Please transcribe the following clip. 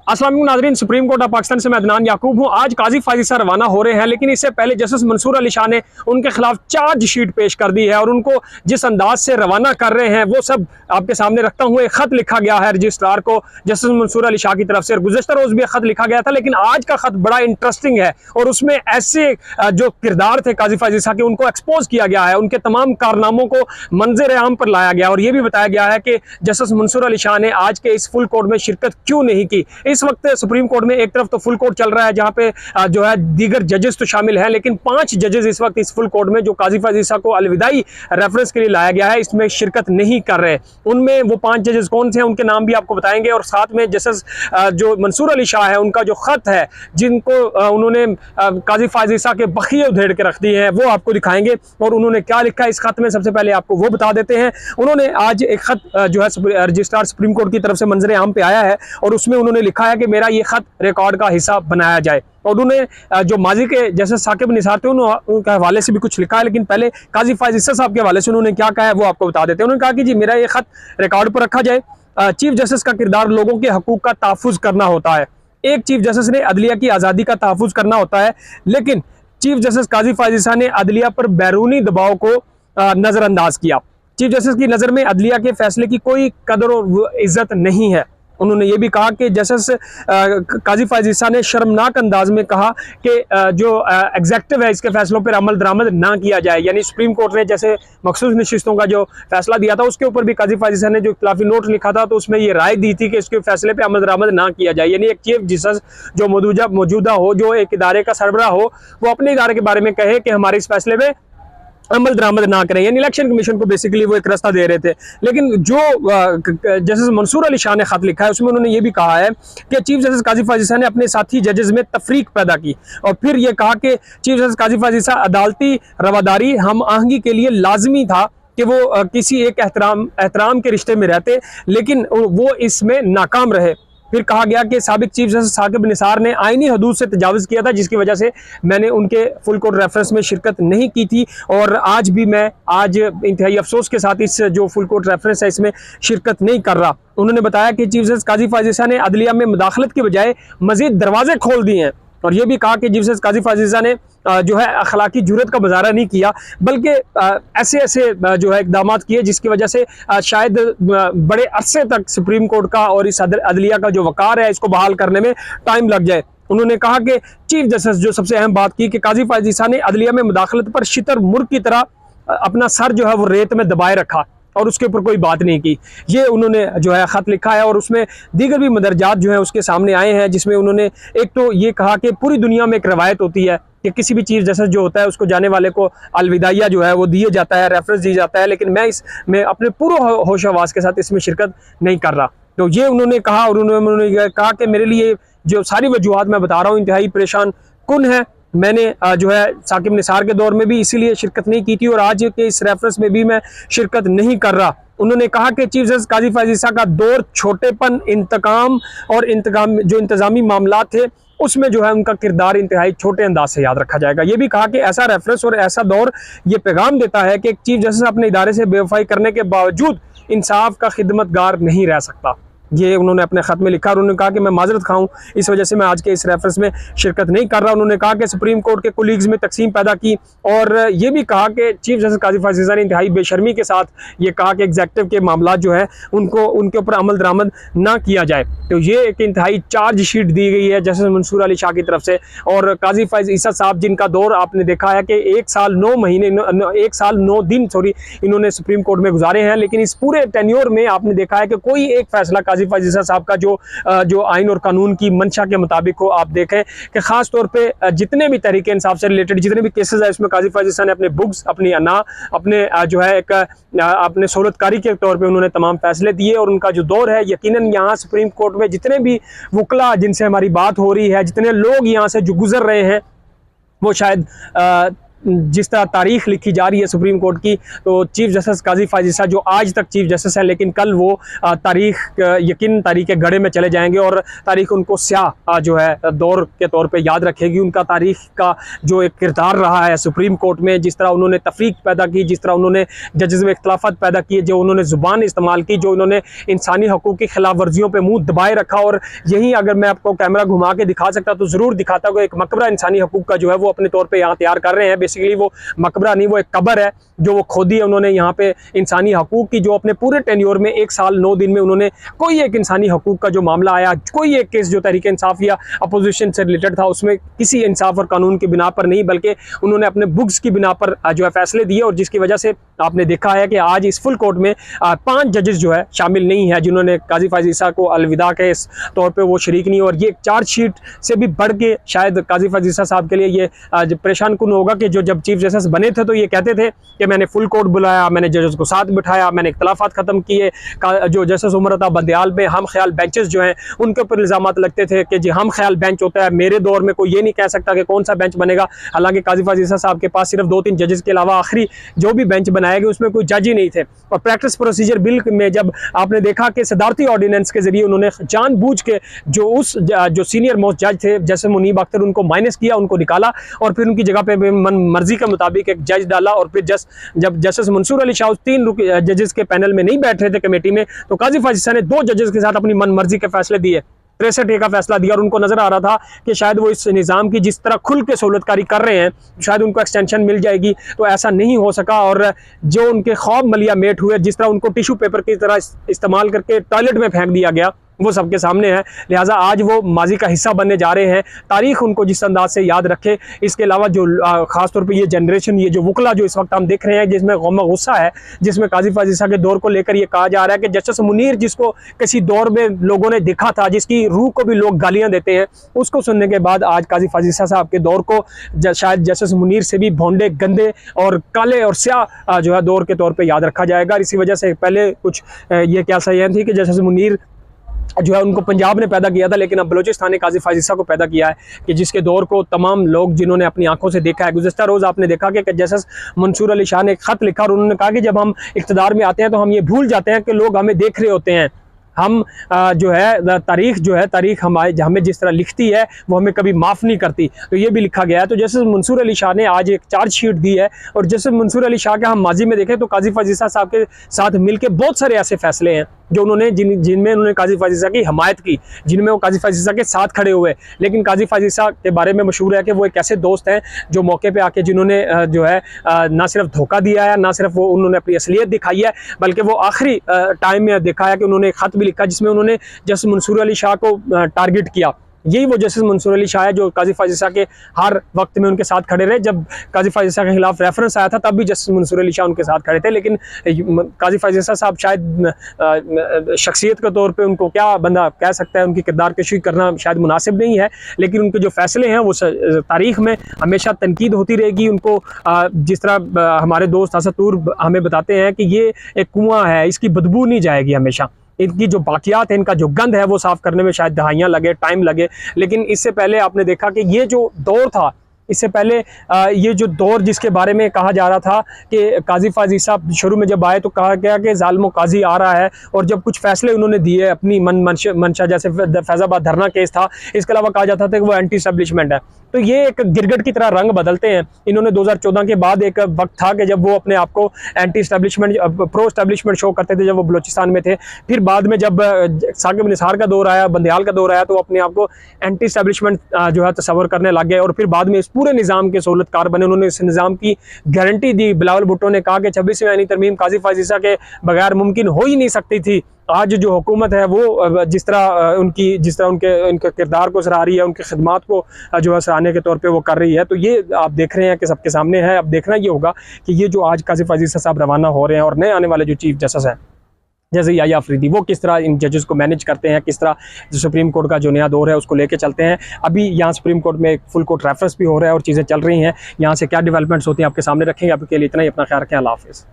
अस्सलाम वालेकुम नाज़रीन, सुप्रीम कोर्ट ऑफ पाकिस्तान से मैं अदनान याकूब हूँ। आज काजी फायज़ ईसा रवाना हो रहे हैं, लेकिन इससे पहले जस्टिस मंसूर अली शाह ने उनके खिलाफ चार्जशीट पेश कर दी है और उनको जिस अंदाज से रवाना कर रहे हैं वो सब आपके सामने रखता हूँ। एक खत लिखा गया है रजिस्ट्रार को जस्टिस मंसूर अली शाह की तरफ से, और गुज़श्ता रोज़ भी खत लिखा गया था, लेकिन आज का खत बड़ा इंटरेस्टिंग है और उसमें ऐसे जो किरदार थे काजी फायज़ ईसा के उनको एक्सपोज किया गया है, उनके तमाम कारनामों को मंजर आम पर लाया गया और ये भी बताया गया है कि जस्टिस मंसूर अली शाह ने आज के इस फुल कोर्ट में शिरकत क्यों नहीं की। इस वक्त सुप्रीम कोर्ट में एक तरफ तो फुल कोर्ट चल रहा है जहां पे जो है दीगर जजेस तो शामिल हैं, लेकिन 5 जजेस इस वक्त इस फुल कोर्ट में जो काजी फायज़ ईसा को अलविदाई रेफरेंस के लिए लाया गया है इसमें शिरकत नहीं कर रहे। उनमें वो 5 जजेस कौन से हैं उनके नाम भी आपको बताएंगे, और साथ में जस्टिस जो मंसूर अली शाह है उनका जो खत है जिनको उन्होंने काजी फायज़ ईसा के बखिए उधेड़ के रख दिए हैं वो आपको दिखाएंगे। और उन्होंने क्या लिखा है इस खत में, सबसे पहले आपको वो बता देते हैं। उन्होंने आज एक खत जो है रजिस्ट्रार सुप्रीम कोर्ट की तरफ से मंजर आम पे आया है और उसमें उन्होंने लिखा है कि मेरा ये खत रिकॉर्ड का हिस्सा बनाया जाए। और उन्होंने जो माजी के जैसे साकिब निसार थे उनके हवाले से भी कुछ लिखा है, लेकिन पहले काजी फायज़ ईसा साहब के हवाले से उन्होंने क्या कहा है वो आपको बता देते हैं। उन्होंने कहा कि जी मेरा ये खत रिकॉर्ड पर रखा जाए। चीफ जस्टिस का किरदार लोगों के हकूक का तहफ़्फ़ुज़ करना होता है। एक चीफ जस्टिस ने अदलिया की आज़ादी का तहफ़्फ़ुज़ करना होता है, लेकिन चीफ जस्टिस काजी फायज़ ईसा ने अदलिया पर बैरूनी दबाव को नज़रअंदाज किया। चीफ जस्टिस की नज़र में अदलिया के फैसले की कोई कदर और इज्जत नहीं है। उन्होंने ये भी कहा कि जस्टिस काजी फायज़ ईसा ने शर्मनाक अंदाज में कहा कि जो एग्जेक्टिव है इसके फैसलों पर अमल दरामद ना किया जाए। यानी सुप्रीम कोर्ट ने जैसे मखसूस नशिस्तों का जो फैसला दिया था उसके ऊपर भी काजी फायज़ ईसा ने जो इख्तिलाफी नोट लिखा था तो उसमें ये राय दी थी कि इसके फैसले पर अमल दरामद ना किया जाए। यानी एक चीफ जस्टिस जो मौजूदा हो, जो एक इदारे का सरबराह हो, वो अपने इदारे के बारे में कहे कि हमारे इस फैसले में अमल दरामद ना करें। यानी इलेक्शन कमीशन को बेसिकली वो एक रास्ता दे रहे थे। लेकिन जो जस्टिस मंसूर अली शाह ने खत लिखा है उसमें उन्होंने ये भी कहा है कि चीफ जस्टिस काजी फायज़ ईसा ने अपने साथी जजेस में तफरीक पैदा की और फिर ये कहा कि चीफ जस्टिस काजी फायज़ ईसा अदालती रवादारी हम आहंगी के लिए लाजमी था कि वो किसी एक एहतराम के रिश्ते में रहते, लेकिन वो इसमें नाकाम रहे। फिर कहा गया कि साबिक चीफ जस्टिस साकिब निसार ने आईनी हदूद से तजावुज़ किया था, जिसकी वजह से मैंने उनके फुल कोर्ट रेफरेंस में शिरकत नहीं की थी और आज भी मैं इंतहाई अफसोस के साथ इस जो फुल कोर्ट रेफरेंस है इसमें शिरकत नहीं कर रहा। उन्होंने बताया कि चीफ जस्टिस काजी फायज़ ईसा ने अदलिया में मुदाखलत के बजाय मजीद दरवाजे खोल दिए हैं और ये भी कहा कि चीफ जस्टिस काजी फायज़ ईसा ने जो है अखलाकी जुर्रत का मुजाहरा नहीं किया, बल्कि ऐसे जो है इकदाम किए जिसकी वजह से शायद बड़े अरसे तक सुप्रीम कोर्ट का और इस अदलिया का जो वकार है इसको बहाल करने में टाइम लग जाए। उन्होंने कहा कि चीफ जस्टिस जो सबसे अहम बात की कि काजी फायज़ ईसा ने अदलिया में मुदाखलत पर शितर मुर्ग की तरह अपना सर जो है वो रेत में दबाए रखा और उसके ऊपर कोई बात नहीं की। ये उन्होंने जो है ख़त लिखा है और उसमें दीगर भी मदरजात जो है उसके सामने आए हैं, जिसमें उन्होंने एक तो ये कहा कि पूरी दुनिया में एक रवायत होती है कि किसी भी चीफ जस्टिस जो होता है उसको जाने वाले को अलविदाइया जो है वो दिया जाता है, रेफरेंस दिया जाता है, लेकिन मैं अपने पूरे होश हवास के साथ इसमें शिरकत नहीं कर रहा। तो ये उन्होंने कहा और उन्होंने कहा कि मेरे लिए जो सारी वजूहात मैं बता रहा हूँ इंतहाई परेशान कुन है। मैंने जो है साकिब निसार के दौर में भी इसीलिए शिरकत नहीं की थी और आज के इस रेफरेंस में भी मैं शिरकत नहीं कर रहा। उन्होंने कहा कि चीफ जस्टिस काजी फायज़ ईसा का दौर छोटेपन, इंतकाम जो इंतजामी मामला थे उसमें जो है उनका किरदार इंतहाई छोटे अंदाज से याद रखा जाएगा। ये भी कहा कि ऐसा रेफरेंस और ऐसा दौर ये पैगाम देता है कि एक चीफ जस्टिस अपने इदारे से बेवफाई करने के बावजूद इंसाफ का खिदमतगार नहीं रह सकता। ये उन्होंने अपने ख़त में लिखा और उन्होंने कहा कि मैं माजरत खाऊं इस वजह से मैं आज के इस रेफरेंस में शिरकत नहीं कर रहा। उन्होंने कहा कि सुप्रीम कोर्ट के कुलीग्स में तकसीम पैदा की और ये भी कहा कि चीफ जस्टिस काजी फायज़ ईसा ने इंतहाई बेशर्मी के साथ ये कहा कि एग्जेक्टिव के मामला जो है उनके ऊपर अमल दरामद ना किया जाए। तो ये एक इंतहाई चार्जशीट दी गई है जस्टिस मंसूर अली शाह की तरफ से। और काजी फायज़ ईसा साहब जिनका दौर आपने देखा है कि 1 साल 9 दिन इन्होंने सुप्रीम कोर्ट में गुजारे हैं, लेकिन इस पूरे टेन्योर में आपने देखा है कि कोई एक फैसला काजी फायज़ ईसा साहब का जो आइन और कानून की मंशा के मुताबिक हो। आप देखें कि खास तौर पे जितने भी तहरीक इंसाफ से रिलेटेड जितने भी केसेस है उसमें काजी फायज़ ईसा ने अपने बुक्स, अपनी अपने जो है एक अपने सहूलतकारी के तौर पे उन्होंने तमाम फैसले दिए और उनका जो दौर है यकीनन यहाँ सुप्रीम कोर्ट में जितने भी वकला जिनसे हमारी बात हो रही है, जितने लोग यहाँ से जो गुजर रहे हैं वो शायद जिस तरह तारीख लिखी जा रही है सुप्रीम कोर्ट की, तो चीफ जस्टिस काजी फायज ईसा जो आज तक चीफ जस्टिस है, लेकिन कल वो तारीख यकीन तारीख के गड़े में चले जाएंगे और तारीख उनको स्याह जो है दौर के तौर पे याद रखेगी। उनका तारीख का जो एक किरदार रहा है सुप्रीम कोर्ट में, जिस तरह उन्होंने तफरीक पैदा की, जिस तरह उन्होंने जजेस में इख्तलाफात पैदा किए, जो उन्होंने ज़ुबान इस्तेमाल की, जो उन्होंने इंसानी हकूक़ की खिलाफ वर्जियों पर मुँह दबाए रखा। और यही अगर मैं आपको कैमरा घुमा के दिखा सकता तो ज़रूर दिखाता कि एक मकबरा इंसानी हकूक़ का जो है वो अपने तौर पर यहाँ तैयार कर रहे हैं। बेसिकली वो मकबरा नहीं, वो एक कब्र है जो वो खोदी है उन्होंने यहाँ पे इंसानी हकूक़ की, जो अपने पूरे टेन्योर में 1 साल 9 दिन में उन्होंने कोई एक इंसानी हकूक़ का जो मामला आया, कोई एक केस जो तहरीक इंसाफ या अपोजिशन से रिलेटेड था, उसमें किसी इंसाफ और कानून की बिना पर नहीं, बल्कि उन्होंने अपने बुक्स की बिना पर जो है फैसले दिए। और जिसकी वजह से आपने देखा है कि आज इस फुल कोर्ट में 5 जजेस जो है शामिल नहीं है, जिन्होंने काजी फायज ईसा को अलविदा के इस तौर पर वो शरीक नहीं। और ये चार्जशीट से भी बढ़ के शायद काजी फायज ईसा साहब के लिए ये परेशान कुन होगा कि जो जब चीफ जस्टिस बने थे तो ये कहते थे कि मैंने फुल कोर्ट बुलाया, मैंने जजेस को साथ बिठाया, मैंने इख्तलाफात ख़त्म किए। जो जस्टिस उमर अता बंदयाल में हम ख्याल बेंचेस जो हैं उनके ऊपर इल्ज़ामात लगते थे कि जी हम ख्याल बेंच होता है, मेरे दौर में कोई ये नहीं कह सकता कि कौन सा बेंच बनेगा। हालांकि काजी फायज ईसा साहब के पास सिर्फ 2-3 जजेस के अलावा आखिरी जो भी बेंच बनाए गए उसमें कोई जज ही नहीं थे। और प्रैक्टिस प्रोसीजर बिल में जब आपने देखा कि सदारती ऑर्डिनेंस के जरिए उन्होंने जानबूझ के जो सीनियर मोस्ट जज थे जैसे मुनीब अख्तर, उनको माइनस किया, उनको निकाला और फिर उनकी जगह पे मन मर्जी के मुताबिक एक जज डाला। और फिर जब जस्टिस मंसूर अली शाह 3 जजेस के पैनल में नहीं बैठ रहे थे कमेटी में, तो काजी फायज ईसा ने 2 जजेस के साथ अपनी मन मर्जी के फैसले दिए, 63 का फैसला दिया। और उनको नजर आ रहा था कि शायद वो इस निज़ाम की जिस तरह खुल के सहूलतकारी कर रहे हैं शायद उनको एक्सटेंशन मिल जाएगी, तो ऐसा नहीं हो सका। और जो उनके ख्वाब मलिया मेट हुए, जिस तरह उनको टिशू पेपर की तरह इस्तेमाल करके टॉयलेट में फेंक दिया गया, वो सबके सामने है। लिहाजा आज वो माजी का हिस्सा बनने जा रहे हैं, तारीख उनको जिस अंदाज से याद रखे। इसके अलावा जो ख़ासतौर पे ये जनरेशन, ये जो वकला जो इस वक्त हम देख रहे हैं, जिसमें गम गुस्सा है, जिसमें काजी फायज ईसा के दौर को लेकर ये कहा जा रहा है कि जस्टिस मुनीर, जिसको किसी दौर में लोगों ने देखा था, जिसकी रूह को भी लोग गालियाँ देते हैं, उसको सुनने के बाद आज काजी फायज ईसा साहब के दौर को शायद जस्टिस मुनीर से भी भोंडे, गंदे और काले और स्याह जो है दौर के तौर पर याद रखा जाएगा। इसी वजह से पहले कुछ ये क्या सही थी कि जस्टिस मुनीर जो है उनको पंजाब ने पैदा किया था, लेकिन अब बलूचिस्तान ने काजी फायज ईसा को पैदा किया है, कि जिसके दौर को तमाम लोग जिन्होंने अपनी आंखों से देखा है। गुज़श्ता रोज़ आपने देखा कि जस्टिस मंसूर अली शाह ने एक ख़त लिखा और उन्होंने कहा कि जब हम इक़्तिदार में आते हैं तो हम ये भूल जाते हैं कि लोग हमें देख रहे होते हैं। हम जो है तारीख हमें जिस तरह लिखती है वो हमें कभी माफ़ नहीं करती। तो ये भी लिखा गया है। तो जस्टिस मंसूर अली शाह ने आज एक चार्जशीट दी है, और जस्टिस मंसूर अली शाह के हम माजी में देखें तो काजी फायज ईसा साहब के साथ मिलकर बहुत सारे ऐसे फैसले हैं जो उन्होंने जिनमें उन्होंने काजी फायज ईसा की हमायत की, जिनमें वो काजी फायज ईसा के साथ खड़े हुए। लेकिन काजी फायज ईसा के बारे में मशहूर है कि वो एक ऐसे दोस्त हैं जो मौके पे आके जिन्होंने जो है ना सिर्फ धोखा दिया है, ना सिर्फ वो उन्होंने अपनी असलियत दिखाई है, बल्कि वो आखिरी टाइम में देखा है कि उन्होंने एक ख़त भी लिखा जिसमें उन्होंने जस्टिस मंसूर अली शाह को टारगेट किया। यही वो जस्टिस मंसूर अली शाह है जो काजी फायज ईसा के हर वक्त में उनके साथ खड़े रहे। जब काजी फायज ईसा के खिलाफ रेफरेंस आया था तब भी जस्टिस मंसूर अली शाह उनके साथ खड़े थे। लेकिन काजी फायज ईसा साहब शायद शख्सियत के तौर पे उनको क्या बंदा कह सकता है, उनकी किरदार कशी करना शायद मुनासिब नहीं है, लेकिन उनके जो फैसले हैं वो तारीख में हमेशा तनकीद होती रहेगी। उनको जिस तरह हमारे दोस्त असतूर हमें बताते हैं कि ये एक कुआं है, इसकी बदबू नहीं जाएगी हमेशा। इनकी जो बाकियात है, इनका जो गंद है वो साफ़ करने में शायद दहाइयाँ लगे, टाइम लगे। लेकिन इससे पहले आपने देखा कि ये जो दौर था, इससे पहले ये जो दौर जिसके बारे में कहा जा रहा था कि काजी फायज ईसा शुरू में जब आए तो कहा गया कि ज़ालिम काजी आ रहा है, और जब कुछ फैसले उन्होंने दिए अपनी मंशा, जैसे फैज़ाबाद धरना केस था, इसके अलावा कहा जाता था कि वो एंटी एस्टेब्लिशमेंट है। तो ये एक गिरगट की तरह रंग बदलते हैं। इन्होंने 2014 के बाद एक वक्त था कि जब वो अपने आप को anti establishment, pro establishment show करते थे जब वो बलूचिस्तान में थे। फिर बाद में जब साकिब निसार का दौर आया, बंदयाल का दौर आया, तो अपने आप को एंटी एस्टेब्लिशमेट जो है तस्वर करने लग गए, और फिर बाद में इस पूरे निज़ाम के सहूलतकार बने। उन्होंने इस निज़ाम की गारंटी दी। बिलावल भुट्टो ने कहा कि 26वीं आईनी तरमीम काजी फायज ईसा के बगैर मुमकिन हो ही नहीं सकती थी। आज जो हुकूमत है वो जिस तरह उनके किरदार को सराह रही है, उनकी खिदमात को जो है सराहने के तौर पे वो कर रही है। तो ये आप देख रहे हैं कि सबके सामने है। अब देखना ये होगा कि ये जो आज काजी फायज ईसा साहब रवाना हो रहे हैं और नए आने वाले जो चीफ जस्टिस हैं जैसे याह्या अफरीदी, वो किस तरह इन जजेस को मैनेज करते हैं, किस तरह जो सुप्रीम कोर्ट का जो नया दौर है उसको लेके चलते हैं। अभी यहाँ सुप्रीम कोर्ट में फुल कोर्ट रेफरेंस भी हो रहा है और चीज़ें चल रही हैं। यहाँ से क्या डेवलपमेंट्स होती हैं आपके सामने रखेंगे। अभी के लिए इतना ही, अपना ख्याल रखें। अल्लाह हाफ़िज़।